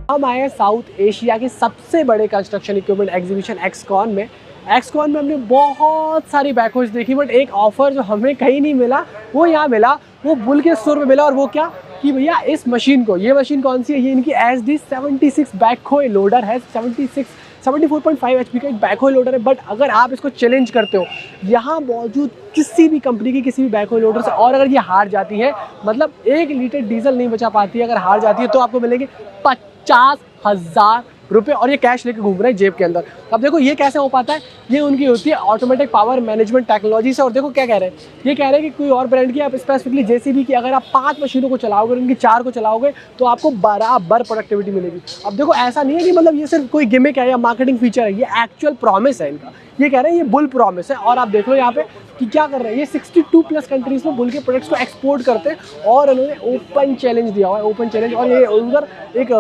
हम आए हैं साउथ एशिया के सबसे बड़े कंस्ट्रक्शन इक्विपमेंट एग्जीबिशन एक्सकॉन में। एक्सकॉन में हमने बहुत सारी बैकहोज देखी, बट एक ऑफर जो हमें कहीं नहीं मिला वो यहाँ मिला, वो बुल के स्टोर में मिला। और वो क्या कि भैया इस मशीन को, ये मशीन कौन सी है, ये इनकी SD76 बैकहो लोडर है। 74.5 HP का एक बैकहो लोडर है। बट अगर आप इसको चैलेंज करते हो यहाँ मौजूद किसी भी कंपनी की किसी भी बैकहो लोडर से, और अगर ये हार जाती है, मतलब 1 लीटर डीजल नहीं बचा पाती है, अगर हार जाती है तो आपको मिलेंगे 50,000 रुपये, और ये कैश लेके घूम रहे हैं जेब के अंदर। अब देखो ये कैसे हो पाता है, ये उनकी होती है ऑटोमेटिक पावर मैनेजमेंट टेक्नोलॉजी से। और देखो क्या कह रहे हैं, ये कह रहे हैं कि कोई और ब्रांड की, आप स्पेसिफिकली JCB की अगर आप 5 मशीनों को चलाओगे, उनकी 4 को चलाओगे तो आपको बराबर प्रोडक्टिविटी मिलेगी। अब देखो ऐसा नहीं है कि मतलब ये सिर्फ कोई गिमिक है या मार्केटिंग फीचर है, ये एक्चुअल प्रॉमिस है इनका। ये कह रहे हैं ये बुल प्रॉमिस है। और आप देख लो यहाँ पे कि क्या कर रहे हैं, ये 62+ कंट्रीज में बुल के प्रोडक्ट्स को एक्सपोर्ट करते हैं। और उन्होंने ओपन चैलेंज दिया हुआ है, ओपन चैलेंज। और ये उधर एक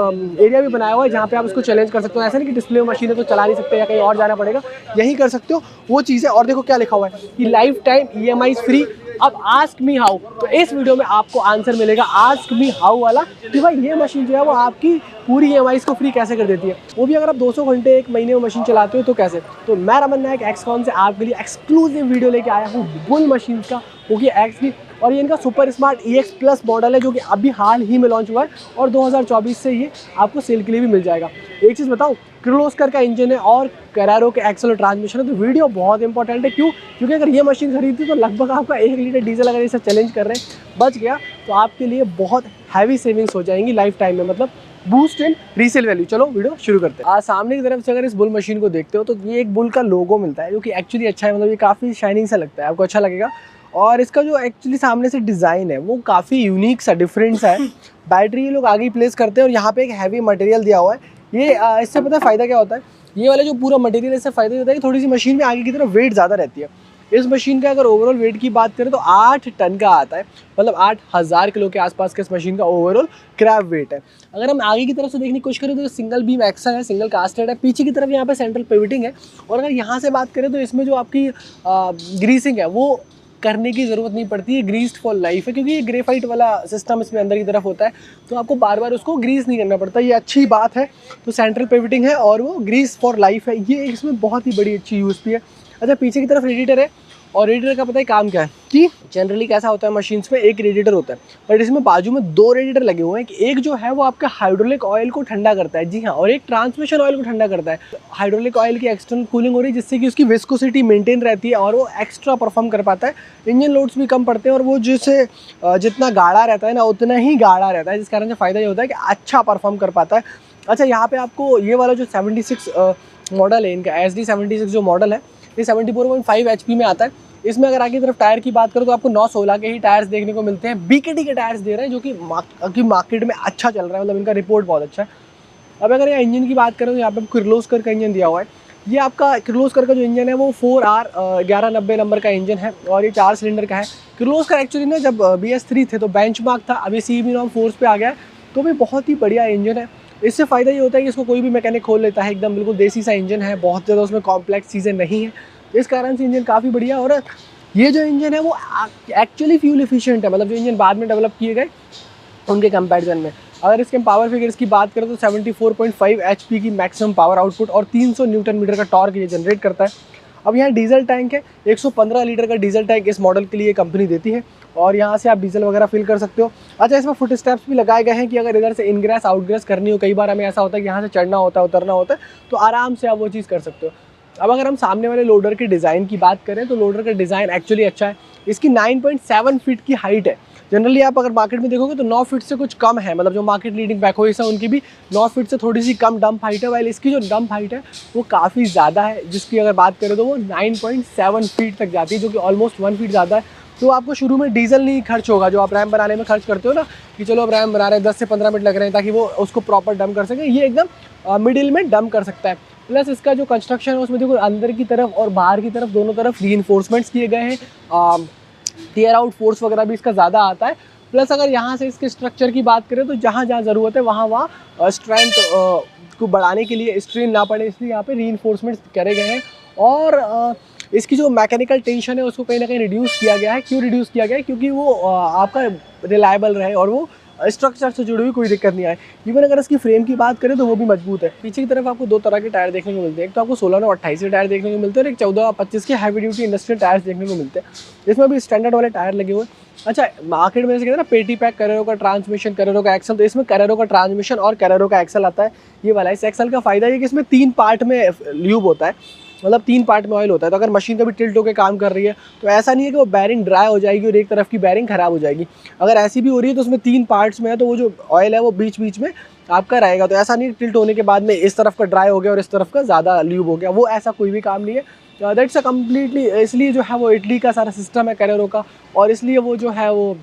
एरिया भी बनाया हुआ है जहाँ पे आप इसको चैलेंज कर सकते हो। ऐसा नहीं कि डिस्प्ले मशीन है तो चला नहीं सकते या कहीं और जाना पड़ेगा, यही कर सकते हो वो चीज़ है। और देखो क्या लिखा हुआ है कि लाइफ टाइम EMI फ्री। अब आस्क मी हाउ, तो इस वीडियो में आपको आंसर मिलेगा आस्क मी हाउ वाला, कि भाई ये मशीन जो है वो आपकी पूरी EMI को फ्री कैसे कर देती है, वो भी अगर आप 200 घंटे 1 महीने में मशीन चलाते हो तो कैसे। तो मैं रमन नायक एक्सकॉन से आपके लिए एक्सक्लूसिव वीडियो लेके आया हूँ बुल मशीन का, वो कि एक्स की। और ये इनका super smart EX plus model है जो कि अभी हाल ही में लॉन्च हुआ है, और 2024 से ये आपको सेल के लिए भी मिल जाएगा। एक चीज़ बताऊँ, किर्लोस्कर का इंजन है और कैरारो के एक्सल और ट्रांसमिशन है। तो वीडियो बहुत इंपॉर्टेंट है, क्यों? क्योंकि अगर ये मशीन खरीदती तो लगभग आपका 1 लीटर डीजल, अगर इसे चैलेंज कर रहे हैं, बच गया तो आपके लिए बहुत हैवी सेविंग्स हो जाएंगी लाइफ टाइम में, मतलब बूस्ट इन रीसेल वैल्यू। चलो वीडियो शुरू करते हैं। सामने की तरफ से अगर इस बुल मशीन को देखते हो तो ये एक बुल का लोगो मिलता है, जो कि एक्चुअली अच्छा है, मतलब ये काफ़ी शाइनिंग सा लगता है, आपको अच्छा लगेगा। और इसका जो एक्चुअली सामने से डिज़ाइन है वो काफ़ी यूनिक सा, डिफरेंट सा है। बैटरी ये लोग आगे प्लेस करते हैं और यहाँ पे एक हैवी मटेरियल दिया हुआ है। ये इससे पता है फ़ायदा क्या होता है, ये वाला जो पूरा मटेरियल, इससे फ़ायदा होता है कि थोड़ी सी मशीन में आगे की तरफ वेट ज़्यादा रहती है। इस मशीन का अगर ओवरऑल वेट की बात करें तो 8 टन का आता है, मतलब 8,000 किलो के आसपास के इस मशीन का ओवरऑल क्रैब वेट है। अगर हम आगे की तरफ से देखने की कोशिश करें तो सिंगल बीम एक्सल है, सिंगल कास्टेड है। पीछे की तरफ यहाँ पे सेंट्रल पिवटिंग है। और अगर यहाँ से बात करें तो इसमें जो आपकी ग्रीसिंग है वो करने की ज़रूरत नहीं पड़ती है, ग्रीस्ड फॉर लाइफ है, क्योंकि ये ग्रेफाइट वाला सिस्टम इसमें अंदर की तरफ होता है, तो आपको बार बार उसको ग्रीस नहीं करना पड़ता, ये अच्छी बात है। तो सेंट्रल पिवटिंग है और वो ग्रीस फॉर लाइफ है, ये इसमें बहुत ही बड़ी अच्छी यूएसपी है। अच्छा, पीछे की तरफ रेडिएटर है, और रेडिएटर का पता है काम क्या है, कि जनरली कैसा होता है मशीन्स में एक रेडिएटर होता है, बट इसमें बाजू में 2 रेडिएटर लगे हुए हैं। कि एक जो है वो आपका हाइड्रोलिक ऑयल को ठंडा करता है, जी हाँ, और एक ट्रांसमिशन ऑयल को ठंडा करता है। हाइड्रोलिक ऑयल की एक्सटर्नल कूलिंग हो रही है जिससे कि उसकी विस्कोसिटी मेंटेन रहती है और वो एक्स्ट्रा परफॉर्म कर पाता है। इंजन लोड्स भी कम पड़ते हैं और वो जिससे जितना गाढ़ा रहता है ना उतना ही गाढ़ा रहता है, जिस कारण से फ़ायदा ये होता है कि अच्छा परफॉर्म कर पाता है। अच्छा, यहाँ पे आपको ये वाला जो 76 मॉडल है इनका, SD76 जो मॉडल है, ये 74.5 HP में आता है। इसमें अगर आगे तरफ टायर की बात करो तो आपको 916 के ही टायर्स देखने को मिलते हैं। BKT के टायर्स दे रहे हैं, जो कि मार्केट में अच्छा चल रहा है, मतलब इनका रिपोर्ट बहुत अच्छा है। अब अगर यहाँ इंजन की बात करें तो यहाँ पे किर्लोस्कर का इंजन दिया हुआ है। ये आपका किर्लोस्कर का जो इंजन है वो 4R 1190 नंबर का इंजन है, और ये 4 सिलेंडर का है। किर्लोस्कर एक्चुअली ना जब BS3 थे तो बेंचमार्क था, अभी CB नॉर्म फोर्स पे आ गया है, तो भी बहुत ही बढ़िया इंजन है। इससे फ़ायदा ये होता है कि इसको कोई भी मैकेनिक खोल लेता है, एकदम बिल्कुल देसी सा इंजन है, बहुत ज़्यादा उसमें कॉम्प्लेक्स चीज़ें नहीं है, इस कारण से इंजन काफ़ी बढ़िया। और ये जो इंजन है वो एक्चुअली फ्यूल एफिशिएंट है, मतलब जो इंजन बाद में डेवलप किए गए उनके कंपैरिजन में। अगर इसके पावर फिगर्स की बात करें तो 74.5 HP की मैक्सिमम पावर आउटपुट और 300 न्यूटन मीटर का टॉर्क ये जनरेट करता है। अब यहाँ डीजल टैंक है, 115 लीटर का डीजल टैंक इस मॉडल के लिए कंपनी देती है, और यहाँ से आप डीजल वगैरह फिल कर सकते हो। अच्छा, इसमें फुट स्टेप्स भी लगाए गए हैं कि अगर इधर से इनग्रेस आउटग्रेस करनी हो, कई बार हमें ऐसा होता है कि यहाँ से चढ़ना होता है, उतरना होता है, तो आराम से आप वो चीज़ कर सकते हो। अब अगर हम सामने वाले लोडर के डिज़ाइन की बात करें तो लोडर का डिज़ाइन एक्चुअली अच्छा है। इसकी 9.7 फीट की हाइट है। जनरली आप अगर मार्केट में देखोगे तो 9 फीट से कुछ कम है, मतलब जो मार्केट लीडिंग बैकहोइस है उनकी भी 9 फीट से थोड़ी सी कम डंप हाइट है, वाइल इसकी जो डंप हाइट है वो काफ़ी ज़्यादा है, जिसकी अगर बात करें तो वो 9.7 फीट तक जाती है, जो कि ऑलमोस्ट 1 फीट ज़्यादा है। तो आपको शुरू में डीजल नहीं खर्च होगा, जो आप रैम बनाने में खर्च करते हो ना, कि चलो अब रैम बना रहे हैं 10 से 15 मिनट लग रहे हैं ताकि वो उसको प्रॉपर डंप कर सके, ये एकदम मिडिल में डंप कर सकता है। प्लस इसका जो कंस्ट्रक्शन है उसमें देखो अंदर की तरफ और बाहर की तरफ दोनों तरफ रीइंफोर्समेंट्स किए गए हैं, टियर आउट फोर्स वगैरह भी इसका ज़्यादा आता है। प्लस अगर यहाँ से इसके स्ट्रक्चर की बात करें तो जहाँ जहाँ ज़रूरत है वहाँ स्ट्रेंथ को बढ़ाने के लिए, स्ट्रेन ना पड़े इसलिए यहाँ पे रीइंफोर्समेंट्स करे गए हैं। और इसकी जो मैकेनिकल टेंशन है उसको कहीं ना कहीं रिड्यूस किया गया है। क्यों रिड्यूस किया गया है? क्योंकि वो आपका रिलायबल रहे और वो स्ट्रक्चर से जुड़ी हुई कोई दिक्कत नहीं आए। इवन अगर इसकी फ्रेम की बात करें तो वो भी मजबूत है। पीछे की तरफ आपको 2 तरह के टायर देखने को मिलते हैं, एक तो आपको 16 और 28 के टायर देखने को मिलते हैं और एक 14 और 25 के हैवी ड्यूटी इंडस्ट्रियल टायर्स देखने को मिलते हैं। इसमें भी स्टैंडर्ड वाले टायर लगे हुए हैं। अच्छा, मार्केट में जैसे कहते हैं ना पेटी पैक कैरेरो का ट्रांसमिशन, कैरेरो का एक्सल, तो इसमें कैरेरो का ट्रांसमिशन और कैरेरो का एक्सल आता है। ये वाला इस एक्सल का फायदा ये कि इसमें 3 पार्ट में ल्यूब होता है, मतलब 3 पार्ट में ऑयल होता है। तो अगर मशीन कभी टिल्ट होकर काम कर रही है तो ऐसा नहीं है कि वो बैरिंग ड्राई हो जाएगी और एक तरफ की बैरिंग खराब हो जाएगी। अगर ऐसी भी हो रही है तो उसमें 3 पार्ट्स में है, तो वो जो ऑयल है वो बीच बीच में आपका रहेगा। तो ऐसा नहीं टिल्ट होने के बाद में इस तरफ का ड्राई हो गया और इस तरफ का ज़्यादा ल्यूब हो गया, वो ऐसा कोई भी काम नहीं है। दैट्स अ कम्प्लीटली, इसलिए जो है वो इटली का सारा सिस्टम है कैरेरो का, और इसलिए वो जो है वो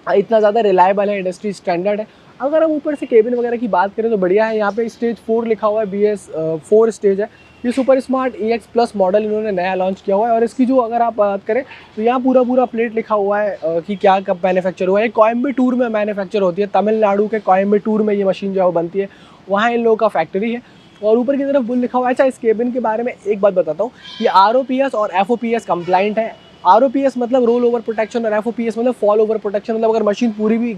इतना ज़्यादा रिलायबल है, इंडस्ट्री स्टैंडर्ड है। अगर हम ऊपर से केबिन वगैरह की बात करें तो बढ़िया है। यहाँ पे स्टेज 4 लिखा हुआ है, BS 4 स्टेज है। ये super smart EX plus model इन्होंने नया लॉन्च किया हुआ है। और इसकी जो अगर आप बात करें तो यहाँ पूरा प्लेट लिखा हुआ है कि क्या कब मैन्युफैक्चर हुआ है। कोयम्बटूर में मैन्युफैक्चर होती है, तमिलनाडु के कोयम्बटूर में ये मशीन जो है वो बनती है, वहाँ इन लोगों का फैक्ट्री है। और ऊपर की तरफ बुल लिखा हुआ है। अच्छा, इस केबिन के बारे में एक बात बताता हूँ, ये ROPS और FOPS कंप्लाइंट है। ROPS मतलब रोल ओवर प्रोटेक्शन और FOPS मतलब फॉल ओवर प्रोटेक्शन, मतलब अगर मशीन पूरी भी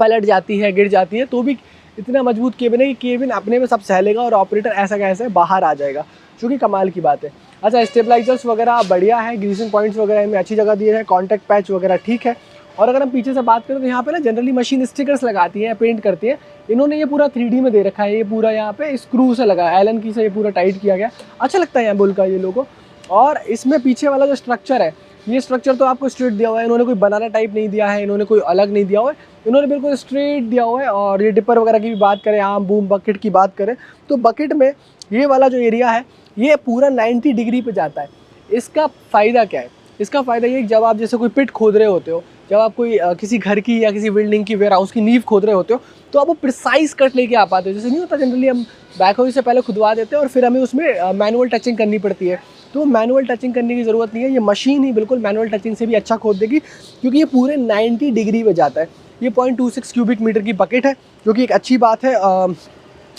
पलट जाती है, गिर जाती है, तो भी इतना मजबूत केबिन है कि केबिन अपने में सब सह लेगा और ऑपरेटर ऐसा कैसे बाहर आ जाएगा, जो कि कमाल की बात है। अच्छा, स्टेबलाइजर्स वगैरह बढ़िया है, ग्रीसिंग पॉइंट्स वगैरह इनमें अच्छी जगह दिए हैं, कॉन्टैक्ट पैच वगैरह ठीक है। और अगर हम पीछे से बात करें तो यहाँ पे ना जनरली मशीन स्टिकर्स लगाती है, पेंट करती है। इन्होंने ये पूरा 3D में दे रखा है, ये पूरा यहाँ पे स्क्रू से लगा है, एलन की से ये पूरा टाइट किया गया। अच्छा लगता है यहाँ बुल का ये लोगो। और इसमें पीछे वाला जो स्ट्रक्चर है, ये स्ट्रक्चर तो आपको स्ट्रेट दिया हुआ है, इन्होंने कोई बनाना टाइप नहीं दिया है, इन्होंने कोई अलग नहीं दिया हुआ है, इन्होंने बिल्कुल स्ट्रेट दिया हुआ है। और ये डिपर वगैरह की भी बात करें, आम बूम बकेट की बात करें तो बकेट में ये वाला जो एरिया है ये पूरा 90 डिग्री पे जाता है। इसका फ़ायदा क्या है? इसका फ़ायदा ये कि जब आप जैसे कोई पिट खोद रहे होते हो, जब आप कोई किसी घर की या किसी बिल्डिंग की वेयर हाउस की नींव खोद रहे होते हो, तो आप वो प्रिसाइज कट लेके आ पाते हो। जैसे नहीं होता, जनरली हम बैकहो से पहले खुदवा देते हैं और फिर हमें उसमें मैनुअल टचिंग करनी पड़ती है। तो मैनुअल टचिंग करने की ज़रूरत नहीं है, ये मशीन ही बिल्कुल मैनुअल टचिंग से भी अच्छा खोद देगी, क्योंकि ये पूरे 90 डिग्री पे जाता है। ये 0.26 क्यूबिक मीटर की बकेट है, जो कि एक अच्छी बात है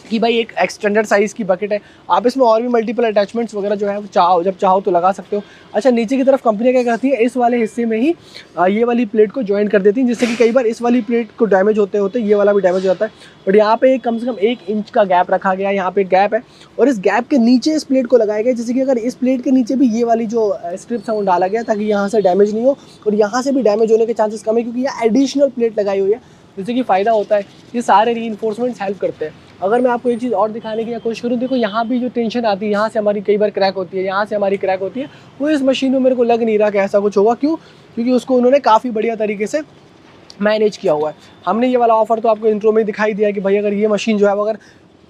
कि भाई एक एक्सटेंडेड साइज़ की बकेट है। आप इसमें और भी मल्टीपल अटैचमेंट्स वगैरह जो है चाहो जब चाहो तो लगा सकते हो। अच्छा, नीचे की तरफ कंपनियाँ क्या करती है, इस वाले हिस्से में ही ये वाली प्लेट को ज्वाइन कर देती हैं, जिससे कि कई बार इस वाली प्लेट को डैमेज होते होते ये वाला भी डैमेज हो जाता है। बट यहाँ पे कम से कम 1 इंच का गैप रखा गया है, यहाँ पे एक गैप है और इस गैप के नीचे इस प्लेट को लगाया गया, जैसे कि अगर इस प्लेट के नीचे भी ये वाली जो स्ट्रिप्स है वो डाला गया, ताकि यहाँ से डैमेज नहीं हो और यहाँ से भी डैमेज होने के चांसेस कम है, क्योंकि ये एडिशनल प्लेट लगाई हुई है, जिससे कि फ़ायदा होता है। ये सारे रीइंफोर्समेंट्स हेल्प करते हैं। अगर मैं आपको एक चीज़ और दिखाने की कोशिश करूँ, देखो यहाँ भी जो टेंशन आती है, यहाँ से हमारी कई बार क्रैक होती है, यहाँ से हमारी क्रैक होती है, वो इस मशीन में मेरे को लग नहीं रहा कि ऐसा कुछ होगा। क्यों? क्योंकि उसको उन्होंने काफ़ी बढ़िया तरीके से मैनेज किया हुआ है। हमने ये वाला ऑफर तो आपको इंट्रो में दिखाई दिया कि भाई अगर ये मशीन जो है वो अगर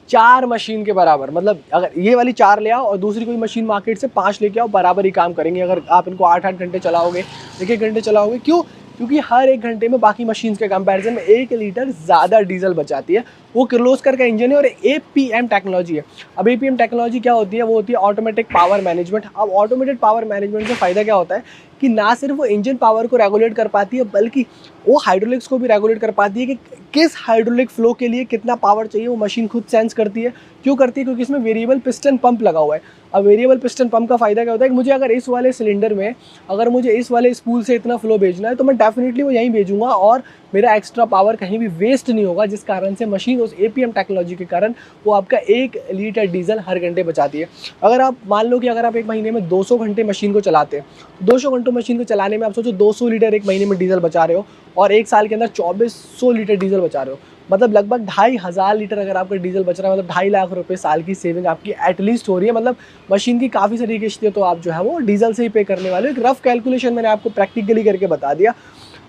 4 मशीन के बराबर, मतलब अगर ये वाली 4 ले आओ और दूसरी कोई मशीन मार्केट से 5 लेके आओ, बराबर ही काम करेंगे अगर आप इनको 8-8 घंटे चलाओगे, 1-1 घंटे चलाओगे। क्यों? क्योंकि हर 1 घंटे में बाकी मशीन्स के कंपैरिजन में 1 लीटर ज़्यादा डीजल बचाती है। वो किर्लोस्कर का इंजन है और APM टेक्नोलॉजी है। अब APM टेक्नोलॉजी क्या होती है? वो होती है ऑटोमेटिक पावर मैनेजमेंट। अब ऑटोमेटेड पावर मैनेजमेंट से फ़ायदा क्या होता है कि ना सिर्फ वो इंजन पावर को रेगुलेट कर पाती है, बल्कि वो हाइड्रोलिक्स को भी रेगुलेट कर पाती है कि किस हाइड्रोलिक फ्लो के लिए कितना पावर चाहिए, वो मशीन खुद सेंस करती है। क्यों करती है? क्योंकि इसमें वेरिएबल पिस्टन पंप लगा हुआ है। अब वेरिएबल पिस्टन पंप का फ़ायदा क्या होता है कि मुझे अगर इस वाले सिलेंडर में अगर मुझे इस वाले स्पूल से इतना फ्लो भेजना है, तो मैं डेफिनेटली वो यहीं भेजूंगा और मेरा एक्स्ट्रा पावर कहीं भी वेस्ट नहीं होगा, जिस कारण से मशीन उस APM टेक्नोलॉजी के कारण वो आपका 1 लीटर डीजल हर घंटे बचाती है। अगर आप मान लो कि अगर आप 1 महीने में 200 घंटे मशीन को चलाते हैं, 200 घंटों मशीन को चलाने में आप सोचो 200 लीटर 1 महीने में डीजल बचा रहे हो और 1 साल के अंदर 2400 लीटर डीजल बचा रहे हो, मतलब लगभग 2500 लीटर अगर आपका डीजल बच रहा है, मतलब 2.5 लाख रुपए साल की सेविंग आपकी एटलीस्ट हो रही है। मतलब मशीन की काफ़ी सारी किस्तें तो आप जो है वो डीजल से ही पे करने वाले हो। एक रफ कैलकुलेशन मैंने आपको प्रैक्टिकली करके बता दिया।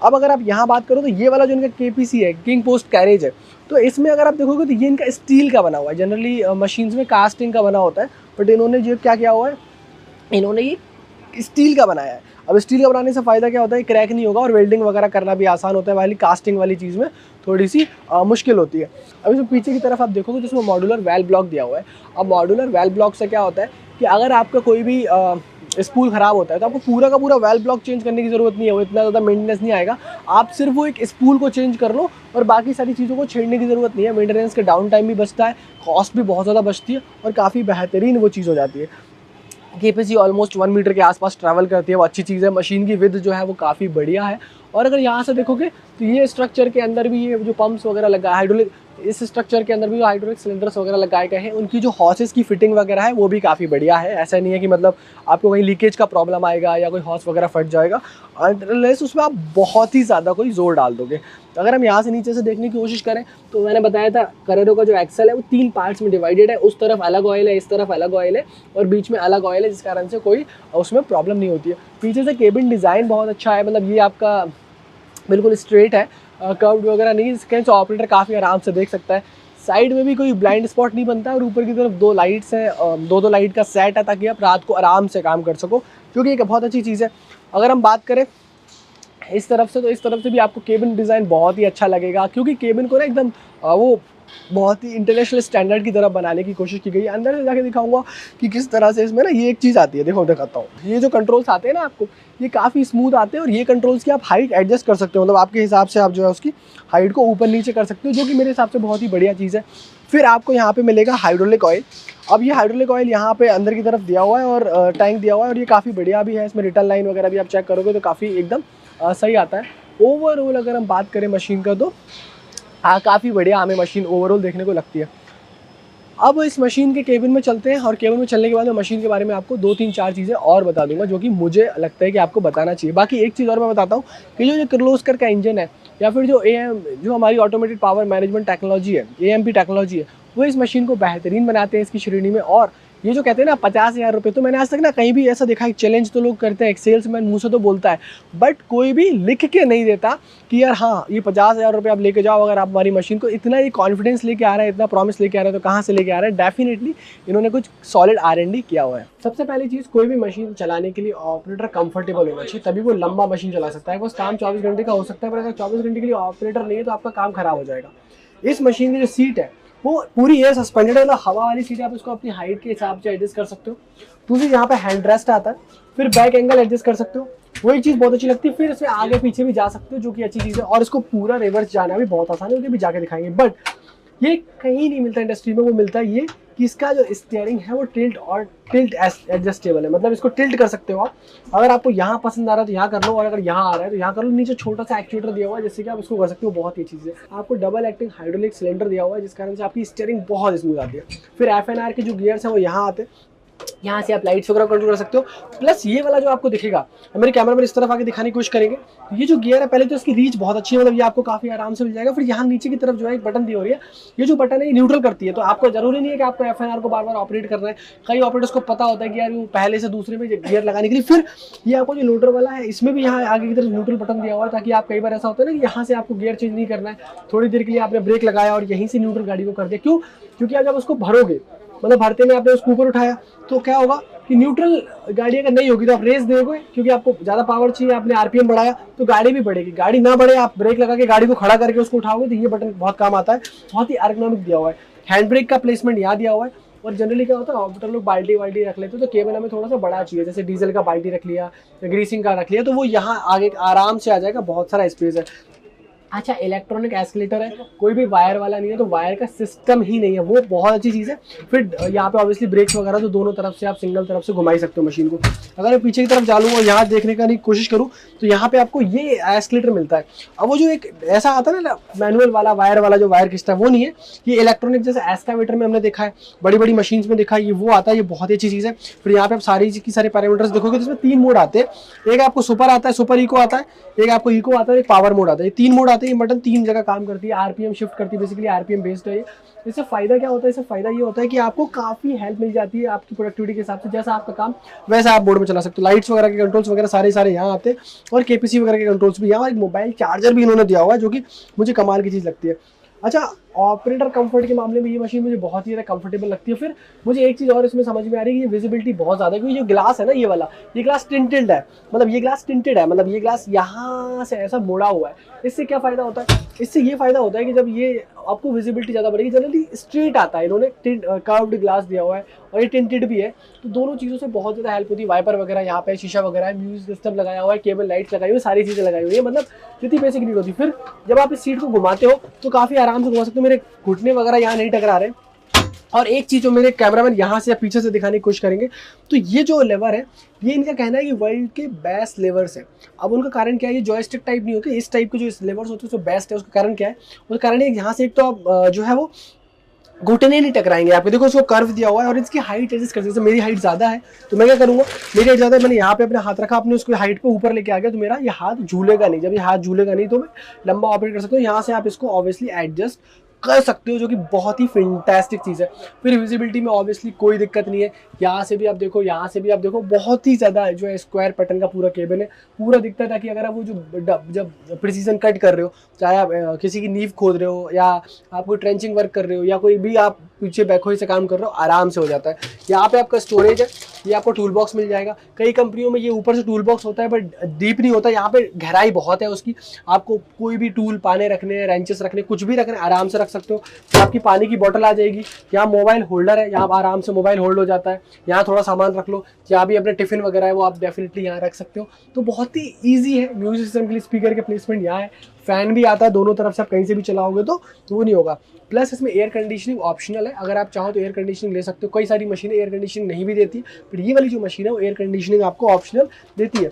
अब अगर आप यहाँ बात करो तो ये वाला जो इनका KPC है, किंग पोस्ट कैरेज है, तो इसमें अगर आप देखोगे तो ये इनका स्टील का बना हुआ है। जनरली मशीन्स में कास्टिंग का बना होता है, बट इन्होंने जो क्या किया हुआ है, इन्होंने ये स्टील का बनाया है। अब स्टील का बनाने से फ़ायदा क्या होता है, क्रैक नहीं होगा और वेल्डिंग वगैरह करना भी आसान होता है। वाली कास्टिंग वाली चीज़ में थोड़ी सी मुश्किल होती है। अब इसमें पीछे की तरफ आप देखोगे तो इसमें मॉड्यूलर वेल ब्लॉक दिया हुआ है। अब मॉड्यूलर वेल ब्लॉक से क्या होता है कि अगर आपका कोई भी स्पूल ख़राब होता है तो आपको पूरा का पूरा वेल ब्लॉक चेंज करने की ज़रूरत नहीं है, वो इतना ज़्यादा मेंटेनेंस नहीं आएगा। आप सिर्फ वो एक स्पूल को चेंज कर लो और बाकी सारी चीज़ों को छेड़ने की ज़रूरत नहीं है। मेंटेनेंस का डाउन टाइम भी बचता है, कॉस्ट भी बहुत ज़्यादा बचती है और काफ़ी बेहतरीन वो चीज़ हो जाती है। KPC ऑलमोस्ट 1 मीटर के आसपास ट्रैवल करती है, वो अच्छी चीज़ है। मशीन की विड्थ जो है वो काफ़ी बढ़िया है और अगर यहाँ से देखोगे तो ये स्ट्रक्चर के अंदर भी ये जो पंप्स वगैरह लगा है, हाइड्रोलिक, इस स्ट्रक्चर के अंदर भी जो हाइड्रोलिक सिलेंडर्स वगैरह लगाए गए हैं, उनकी जो हॉसेस की फिटिंग वगैरह है वो भी काफ़ी बढ़िया है। ऐसा नहीं है कि मतलब आपको कहीं लीकेज का प्रॉब्लम आएगा या कोई हॉस वगैरह फट जाएगा, अनलेस उसमें आप बहुत ही ज़्यादा कोई जोर डाल दोगे। अगर हम यहाँ से नीचे से देखने की कोशिश करें तो मैंने बताया था करेरो का जो एक्सेल है वो 3 पार्ट्स में डिवाइडेड है। उस तरफ अलग ऑयल है, इस तरफ अलग ऑयल है और बीच में अलग ऑयल है, जिस कारण से कोई उसमें प्रॉब्लम नहीं होती है। पीछे से केबिन डिज़ाइन बहुत अच्छा है, मतलब ये आपका बिल्कुल स्ट्रेट है, कर्व्ड वगैरह नहीं, इसके तो ऑपरेटर काफ़ी आराम से देख सकता है। साइड में भी कोई ब्लाइंड स्पॉट नहीं बनता और ऊपर की तरफ 2 लाइट्स हैं, 2 लाइट का सेट है ताकि आप रात को आराम से काम कर सको, जो कि एक बहुत अच्छी चीज़ है। अगर हम बात करें इस तरफ से, तो इस तरफ से भी आपको केबिन डिज़ाइन बहुत ही अच्छा लगेगा, क्योंकि केबिन को ना एकदम वो बहुत ही इंटरनेशनल स्टैंडर्ड की तरफ बनाने की कोशिश की गई है। अंदर से जाके दिखाऊंगा कि किस तरह से इसमें ना ये एक चीज़ आती है, देखो दिखाता हूँ। ये जो कंट्रोल्स आते हैं ना आपको, ये काफ़ी स्मूथ आते हैं और ये कंट्रोल्स की आप हाइट एडजस्ट कर सकते हो, मतलब आपके हिसाब से आप जो है उसकी हाइट को ऊपर नीचे कर सकते हो, जो कि मेरे हिसाब से बहुत ही बढ़िया चीज़ है। फिर आपको यहाँ पे मिलेगा हाइड्रोलिक ऑयल। अब ये हाइड्रोलिक ऑयल यहाँ पे अंदर की तरफ दिया हुआ है और टैंक दिया हुआ है और ये काफ़ी बढ़िया भी है। इसमें रिटर्न लाइन वगैरह भी आप चेक करोगे तो काफ़ी एकदम सही आता है। ओवरऑल अगर हम बात करें मशीन का तो काफ़ी बढ़िया हमें मशीन ओवरऑल देखने को लगती है। अब इस मशीन के केबिन में चलते हैं और केबिन में चलने के बाद मैं मशीन के बारे में आपको 2-3-4 चीज़ें और बता दूंगा, जो कि मुझे लगता है कि आपको बताना चाहिए। बाकी एक चीज़ और मैं बताता हूँ कि जो किर्लोस्कर का इंजन है या फिर जो हमारी ऑटोमेटेड पावर मैनेजमेंट टेक्नोलॉजी है, AMP टेक्नोलॉजी है, वो इस मशीन को बेहतरीन बनाते हैं इसकी श्रेणी में। और ये जो कहते हैं ना 50,000 रुपये, तो मैंने आज तक ना कहीं भी ऐसा देखा है, चैलेंज तो लोग करते हैं, एक सेल्समैन मुँह से तो बोलता है, बट कोई भी लिख के नहीं देता कि यार हाँ ये 50,000 रुपये आप लेके जाओ अगर आप हमारी मशीन को। इतना ये कॉन्फिडेंस लेके आ रहा है, इतना प्रॉमिस लेके आ रहा है, तो कहाँ से लेके आ रहा है? डेफिनेटली इन्होंने कुछ सॉलिड R&D किया हुआ है। सबसे पहली चीज़, कोई भी मशीन चलाने के लिए ऑपरेटर कंफर्टेबल होना चाहिए, तभी वो लंबा मशीन चला सकता है। बस काम 24 घंटे का हो सकता है, पर अगर 24 घंटे के लिए ऑपरेटर नहीं है तो आपका काम खराब हो जाएगा। इस मशीन की जो सीट है वो पूरी एयर सस्पेंडेड है, मतलब हवा वाली सीट है, आप उसको अपनी हाइट के हिसाब से एडजस्ट कर सकते हो। दूसरी यहाँ पे हैंड रेस्ट आता है, फिर बैक एंगल एडजस्ट कर सकते हो, वो एक चीज़ बहुत अच्छी लगती है। फिर इसमें आगे पीछे भी जा सकते हो, जो कि अच्छी चीज़ है, और इसको पूरा रिवर्स जाना भी बहुत आसान है, भी जाके दिखाएंगे। बट ये कहीं नहीं मिलता इंडस्ट्री में, वो मिलता है ये कि इसका जो स्टीयरिंग है वो टिल्ट एडजस्टेबल है, मतलब इसको टिल्ट कर सकते हो आप। अगर आपको यहाँ पसंद आ रहा है तो यहाँ कर लो, और अगर यहाँ आ रहा है तो यहाँ कर लो। नीचे छोटा सा एक्चुएटर दिया हुआ है जिससे कि आप इसको कर सकते हो, बहुत ही चीज़ है। आपको डबल एक्टिंग हाइड्रोलिक सिलेंडर दिया हुआ है जिस कारण से आपकी स्टीयरिंग बहुत स्मूथ आती है। फिर FNR के जो गियर्स हैं वो यहाँ आते हैं, यहाँ से आप लाइट्स वगैरह कंट्रोल कर सकते हो। प्लस ये वाला जो आपको दिखेगा, मेरे कैमरा में इस तरफ आके दिखाने की कोशिश करेंगे, ये जो गियर है पहले तो इसकी रीच बहुत अच्छी है, मतलब ये आपको काफ़ी आराम से मिल जाएगा। फिर यहाँ नीचे की तरफ जो है एक बटन दी हो रही है, ये जो बटन है ये न्यूट्रल करती है, तो आपको जरूरी नहीं है कि आपको FNR को बार बार ऑपरेट करना है। कई ऑपरेटर्स को पता होता है कि यार वो पहले से दूसरे में गियर लगाने के लिए। फिर ये आपको जो लोडर वाला है इसमें भी यहाँ आगे की तरफ न्यूट्रल बटन दिया हुआ है, ताकि आप, कई बार ऐसा होता है ना कि यहाँ से आपको गियर चेंज नहीं करना है, थोड़ी देर के लिए आपने ब्रेक लगाया और यहीं से न्यूट्रल गाड़ी को कर दिया। क्यों? क्योंकि आप जब उसको भरोगे, मतलब भरते में आपने उसको ऊपर उठाया तो क्या होगा कि न्यूट्रल गाड़ी अगर नहीं होगी तो आप रेस दोगे, क्योंकि आपको ज़्यादा पावर चाहिए, आपने RPM बढ़ाया तो गाड़ी भी बढ़ेगी। गाड़ी ना बढ़े, आप ब्रेक लगा के गाड़ी को खड़ा करके उसको उठाओगे तो ये बटन बहुत काम आता है, बहुत ही एर्गोनॉमिक दिया हुआ है। हैंड ब्रेक का प्लेसमेंट यहाँ दिया हुआ है। और जनरली क्या होता है, ऑपरेटर लोग बाल्टी वाल्टी रख लेते हैं, तो केबल हमें थोड़ा सा बड़ा चाहिए, जैसे डीजल का बाल्टी रख लिया या ग्रीसिंग का रख लिया, तो वो यहाँ आगे आराम से आ जाएगा, बहुत सारा स्पेस है। अच्छा, इलेक्ट्रॉनिक एस्केलेटर है, कोई भी वायर वाला नहीं है, तो वायर का सिस्टम ही नहीं है, वो बहुत अच्छी चीज़ है। फिर यहाँ पे ऑब्वियसली ब्रेक्स वगैरह तो दोनों तरफ से आप सिंगल तरफ से घुमा ही सकते हो मशीन को। अगर मैं पीछे की तरफ जालूँ और यहाँ देखने का कोशिश करूँ तो यहाँ पे आपको ये एस्केलेटर मिलता है। अब वो जो एक ऐसा आता है ना मैनुअल वाला वायर वाला जो वायर खींचता है, वो नहीं है, ये इलेक्ट्रॉनिक जैसे एस्कावेटर में हमने देखा है, बड़ी बड़ी मशीन में देखा है, ये वो आता है, ये बहुत ही अच्छी चीज़ है। फिर यहाँ पे आप सारी की सारे पैरामीटर्स देखोगे, जिसमें 3 मोड आते हैं, एक आपको सुपर आता है, सुपर इको आता है, एक आपको इको आता है, एक पावर मोड आता है। ये 3 मोड आते हैं, ये बटन 3 जगह काम करती है, RPM शिफ्ट करती है, बेसिकली RPM बेस्ड है ये। इससे फायदा क्या होता है? इससे फायदा ये होता है कि आपको काफी हेल्प मिल जाती है आपकी प्रोडक्टिविटी के हिसाब से, जैसा आपका काम वैसा आप बोर्ड में चला सकते हो। लाइट्स वगैरह के कंट्रोल्स वगैरह सारे यहाँ आते हैं, और KPC वगैरह के कंट्रोल्स भी यहाँ, एक मोबाइल चार्जर भी इन्होंने दिया हुआ है, जो कि मुझे कमाल की चीज़ लगती है। अच्छा, ऑपरेटर कंफर्ट के मामले में ये मशीन मुझे बहुत ही ज़्यादा कंफर्टेबल लगती है। फिर मुझे एक चीज़ और इसमें समझ में आ रही है कि ये विजिबिलिटी बहुत ज़्यादा है, क्योंकि जो ग्लास है ना ये वाला, ये ग्लास टिंटेड है, मतलब ये ग्लास टिंटेड है, मतलब ये ग्लास यहाँ से ऐसा मोड़ा हुआ है। इससे क्या फ़ायदा होता है? इससे ये फ़ायदा होता है कि जब ये आपको विजिबिलिटी ज़्यादा बढ़ेगी। जनरली स्ट्रेट आता है, इन्होंने कर्व्ड ग्लास दिया हुआ है और ये टिंटेड भी है, तो दोनों चीज़ों से बहुत ज़्यादा हेल्प होती है। वाइपर वगैरह यहाँ पे, शीशा वगैरह है, म्यूजिक सिस्टम लगाया हुआ है, केबल लाइट्स लगाई हुई है, सारी चीज़ें लगाई हुई है, मतलब जितनी बेसिक नीड होती है। फिर जब आप इस सीट को घुमाते हो तो काफ़ी आराम से घुमा सकते हो। मेरे घुटने वगैरह यहाँ नहीं टकरा रहे, और एक चीज़ जो मेरे कैमरामैन यहाँ से या पीछे से दिखाने की कोशिश करेंगे, तो ये जो लेवर है, ये इनका कहना है कि वर्ल्ड के बेस्ट लेवर्स हैं। अब उनका कारण क्या है, ये जॉयस्टिक टाइप नहीं होते, इस टाइप के जो लेवर्स होते हैं जो बेस्ट है। उसका कारण क्या है? उसका कारण है यहाँ से एक तो आप जो है वो घुटने नहीं टकराएंगे आपके। देखो इसको कर्व दिया हुआ है और इसकी हाइट एडजस्ट कर सकते। जैसे मेरी हाइट ज़्यादा है तो मैं क्या करूँगा, मेरी हाइट ज़्यादा है, मैंने यहाँ पे अपना हाथ रखा, अपने उसको हाइट पे ऊपर लेके आ गया, तो मेरा ये हाथ झूलेगा नहीं। जब ये हाथ झूलेगा नहीं तो मैं लंबा ऑपरेट कर सकता हूँ। यहाँ से आप इसको ऑब्वियसली एडजस्ट कर सकते हो, जो कि बहुत ही फैंटास्टिक चीज़ है। फिर विजिबिलिटी में ऑब्वियसली कोई दिक्कत नहीं है। यहाँ से भी आप देखो, यहाँ से भी आप देखो, बहुत ही ज़्यादा जो है स्क्वायर पैटर्न का पूरा केबल है, पूरा दिखता है। ताकि अगर आप वो जो जब प्रिसीजन कट कर रहे हो, चाहे आप किसी की नींव खोद रहे हो या आप कोई ट्रेंचिंग वर्क कर रहे हो या कोई भी आप पीछे बैकहोई से काम कर रहे हो, आराम से हो जाता है। यहाँ पे आपका स्टोरेज है, ये आपको टूल बॉक्स मिल जाएगा। कई कंपनियों में ये ऊपर से टूल बॉक्स होता है बट डीप नहीं होता, यहाँ पे गहराई बहुत है उसकी। आपको कोई भी टूल पाने रखने, रेंचेस रखने, कुछ भी रखने, आराम से रख सकते हो। तो आपकी पानी की बोतल आ जाएगी। यहाँ मोबाइल होल्डर है, यहाँ आराम से मोबाइल होल्ड हो जाता है। यहाँ थोड़ा सामान रख लो, यहाँ भी अपने टिफिन वगैरह है वो आप डेफिनेटली यहाँ रख सकते हो। तो बहुत ही ईजी है। म्यूजिक सिस्टम के लिए स्पीकर के प्लेसमेंट यहाँ है। फैन भी आता है दोनों तरफ से, आप कहीं से भी चलाओगे तो वो नहीं होगा। प्लस इसमें एयर कंडीशनिंग ऑप्शनल है, अगर आप चाहो तो एयर कंडीशनिंग ले सकते हो। कई सारी मशीनें एयर कंडीशनिंग नहीं भी देती, बट ये वाली जो मशीन है वो एयर कंडीशनिंग आपको ऑप्शनल देती है।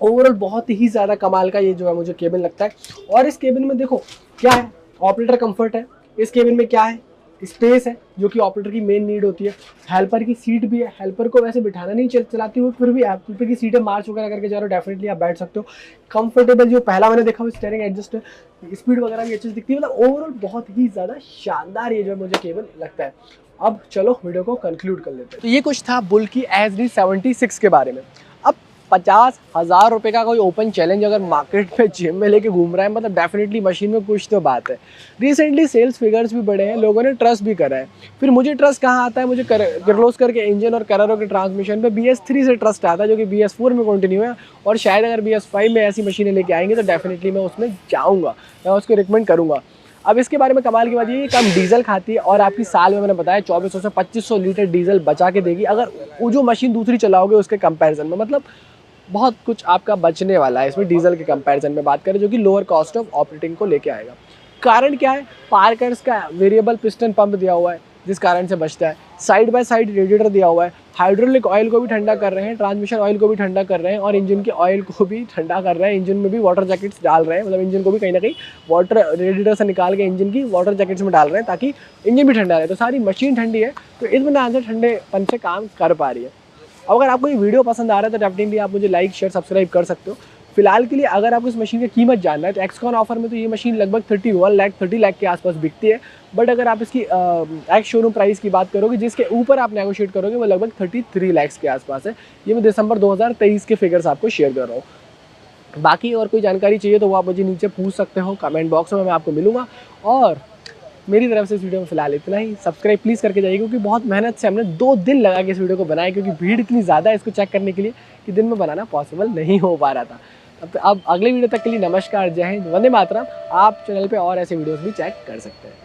ओवरऑल बहुत ही ज़्यादा कमाल का ये जो है मुझे केबिन लगता है। और इस केबिन में देखो क्या है, ऑपरेटर कंफर्ट है। इस केबिन में क्या है, स्पेस है, जो कि ऑपरेटर की मेन नीड होती है। हेल्पर की सीट भी है, हेल्पर को वैसे बिठाना नहीं चलाती हुई, फिर भी हेल्पर की सीट है, मार्च वगैरह करके जा रहे हो डेफिनेटली आप बैठ सकते हो। कंफर्टेबल जो पहला मैंने देखा वो स्टीयरिंग एडजस्ट है, स्पीड वगैरह भी अच्छी से दिखती है। मतलब ओवरऑल बहुत ही ज़्यादा शानदार ये जो मुझे केबल लगता है। अब चलो वीडियो को कंक्लूड कर लेते हैं। तो ये कुछ था बुल की SD76 के बारे में। अब 50,000 रुपये का कोई ओपन चैलेंज अगर मार्केट में जिम में लेके घूम रहा है, मतलब डेफिनेटली मशीन में कुछ तो बात है। रिसेंटली सेल्स फिगर्स भी बढ़े हैं, लोगों ने ट्रस्ट भी करा है। फिर मुझे ट्रस्ट कहाँ आता है, मुझे किर्लोस्कर के इंजन और कैरेरो के ट्रांसमिशन पे BS3 से ट्रस्ट आता है, जो कि BS4 में कंटिन्यू है। और शायद अगर BS5 में ऐसी मशीनें लेके आएंगे तो डेफिनेटली मैं उसमें जाऊँगा, मैं उसको रिकमेंड करूँगा। अब इसके बारे में कमाल की बात ये कम डीजल खाती है और आपकी साल में मैंने बताया 2400 से 2500 लीटर डीजल बचा के देगी, अगर वो जो मशीन दूसरी चलाओगे उसके कंपैरिजन में। मतलब बहुत कुछ आपका बचने वाला है इसमें डीजल के कंपैरिजन में बात करें, जो कि लोअर कॉस्ट ऑफ ऑपरेटिंग को लेके आएगा। कारण क्या है, पार्कर्स का वेरिएबल पिस्टन पंप दिया हुआ है जिस कारण से बचता है। साइड बाय साइड रेडिएटर दिया हुआ है, हाइड्रोलिक ऑयल को भी ठंडा कर रहे हैं, ट्रांसमिशन ऑयल को भी ठंडा कर रहे हैं और इंजन के ऑयल को भी ठंडा कर रहे हैं। इंजन में भी वाटर जैकेट्स डाल रहे हैं, मतलब इंजन को भी कहीं ना कहीं वाटर रेडिएटर से निकाल के इंजन की वाटर जैकेट्स में डाल रहे हैं ताकि इंजन भी ठंडा रहे। तो सारी मशीन ठंडी है, तो इस बना से ठंडेपन से काम कर पा रही है। अब अगर आपको ये वीडियो पसंद आ रहा है तो डेफिनेटली आप मुझे लाइक शेयर सब्सक्राइब कर सकते हो। फिलहाल के लिए अगर आपको इस मशीन की कीमत जानना है तो एक्सकॉन ऑफर में तो ये मशीन लगभग 30 लाख के आसपास बिकती है। बट अगर आप इसकी एक्स शोरूम प्राइस की बात करोगे जिसके ऊपर आप नेगोशिएट करोगे वो लगभग 33 लाख के आसपास है। ये मैं दिसंबर 2023 के फिगर्स आपको शेयर कर रहा हूँ। बाकी और कोई जानकारी चाहिए तो वो आप मुझे नीचे पूछ सकते हो कमेंट बॉक्स में, मैं आपको मिलूँगा। और मेरी तरफ से इस वीडियो में फिलहाल इतना ही। सब्सक्राइब प्लीज़ करके जाइए, क्योंकि बहुत मेहनत से हमने 2 दिन लगा के इस वीडियो को बनाया, क्योंकि भीड़ इतनी ज़्यादा है इसको चेक करने के लिए कि दिन में बनाना पॉसिबल नहीं हो पा रहा था। अब अगले वीडियो तक के लिए नमस्कार, जय हिंद, वंदे मातरम। आप चैनल पे और ऐसे वीडियोस भी चेक कर सकते हैं।